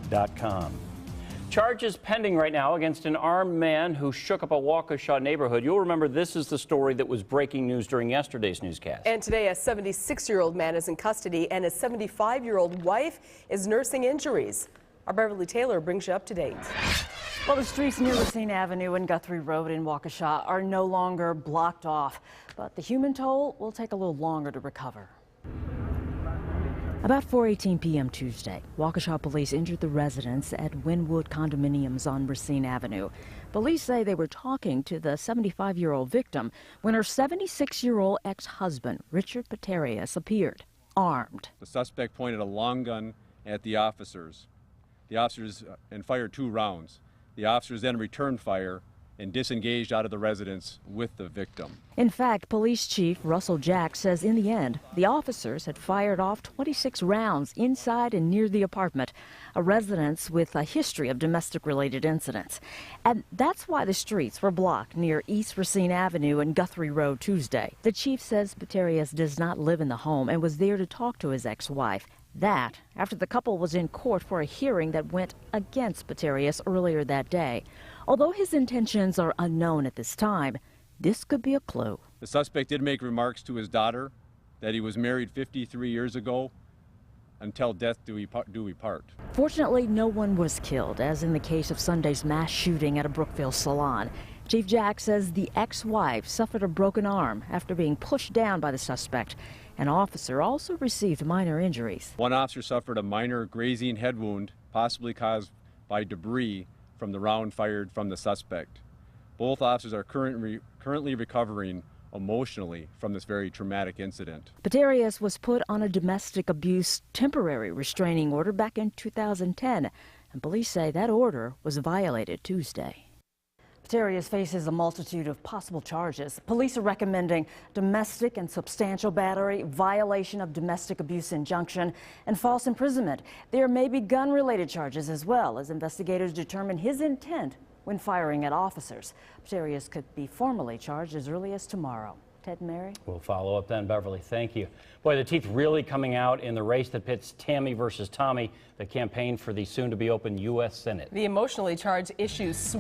WaukeshaNews.com. Charges pending right now against an armed man who shook up a Waukesha neighborhood. You'll remember this is the story that was breaking news during yesterday's newscast. And today, a 76-year-old man is in custody and his 75-year-old wife is nursing injuries. Our Beverly Taylor brings you up to date. Well, the streets near Racine Avenue and Guthrie Road in Waukesha are no longer blocked off, but the human toll will take a little longer to recover. About 4:18 p.m. Tuesday, Waukesha police injured the residents at Wynwood condominiums on Racine Avenue. Police say they were talking to the 75-year-old victim when her 76-year-old ex-husband, Richard Paterius, appeared, armed. The suspect pointed a long gun at the officers. The officers and fired 2 rounds. The officers then returned fire and disengaged out of the residence with the victim. In fact, Police Chief Russell Jack says in the end, the officers had fired off 26 rounds inside and near the apartment, a residence with a history of domestic-related incidents. And that's why the streets were blocked near East Racine Avenue and Guthrie Road Tuesday. The chief says Paterius does not live in the home and was there to talk to his ex-wife. That after the couple was in court for a hearing that went against Paterius earlier that day. Although his intentions are unknown at this time, this could be a clue. The suspect did make remarks to his daughter that he was married 53 years ago. Until death do we part. Fortunately, no one was killed, as in the case of Sunday's mass shooting at a Brookville salon. Chief Jack says the ex-wife suffered a broken arm after being pushed down by the suspect. An officer also received minor injuries. One officer suffered a minor grazing head wound, possibly caused by debris from the round fired from the suspect. Both officers are currently recovering emotionally from this very traumatic incident. Paterius was put on a domestic abuse temporary restraining order back in 2010, and police say that order was violated Tuesday. Paterius faces a multitude of possible charges. Police are recommending domestic and substantial battery, violation of domestic abuse injunction, and false imprisonment. There may be gun-related charges as well, as investigators determine his intent when firing at officers. Paterius could be formally charged as early as tomorrow. Ted and Mary? We'll follow up then, Beverly. Thank you. Boy, the teeth really coming out in the race that pits Tammy versus Tommy, the campaign for the soon-to-be-open U.S. Senate. The emotionally charged issues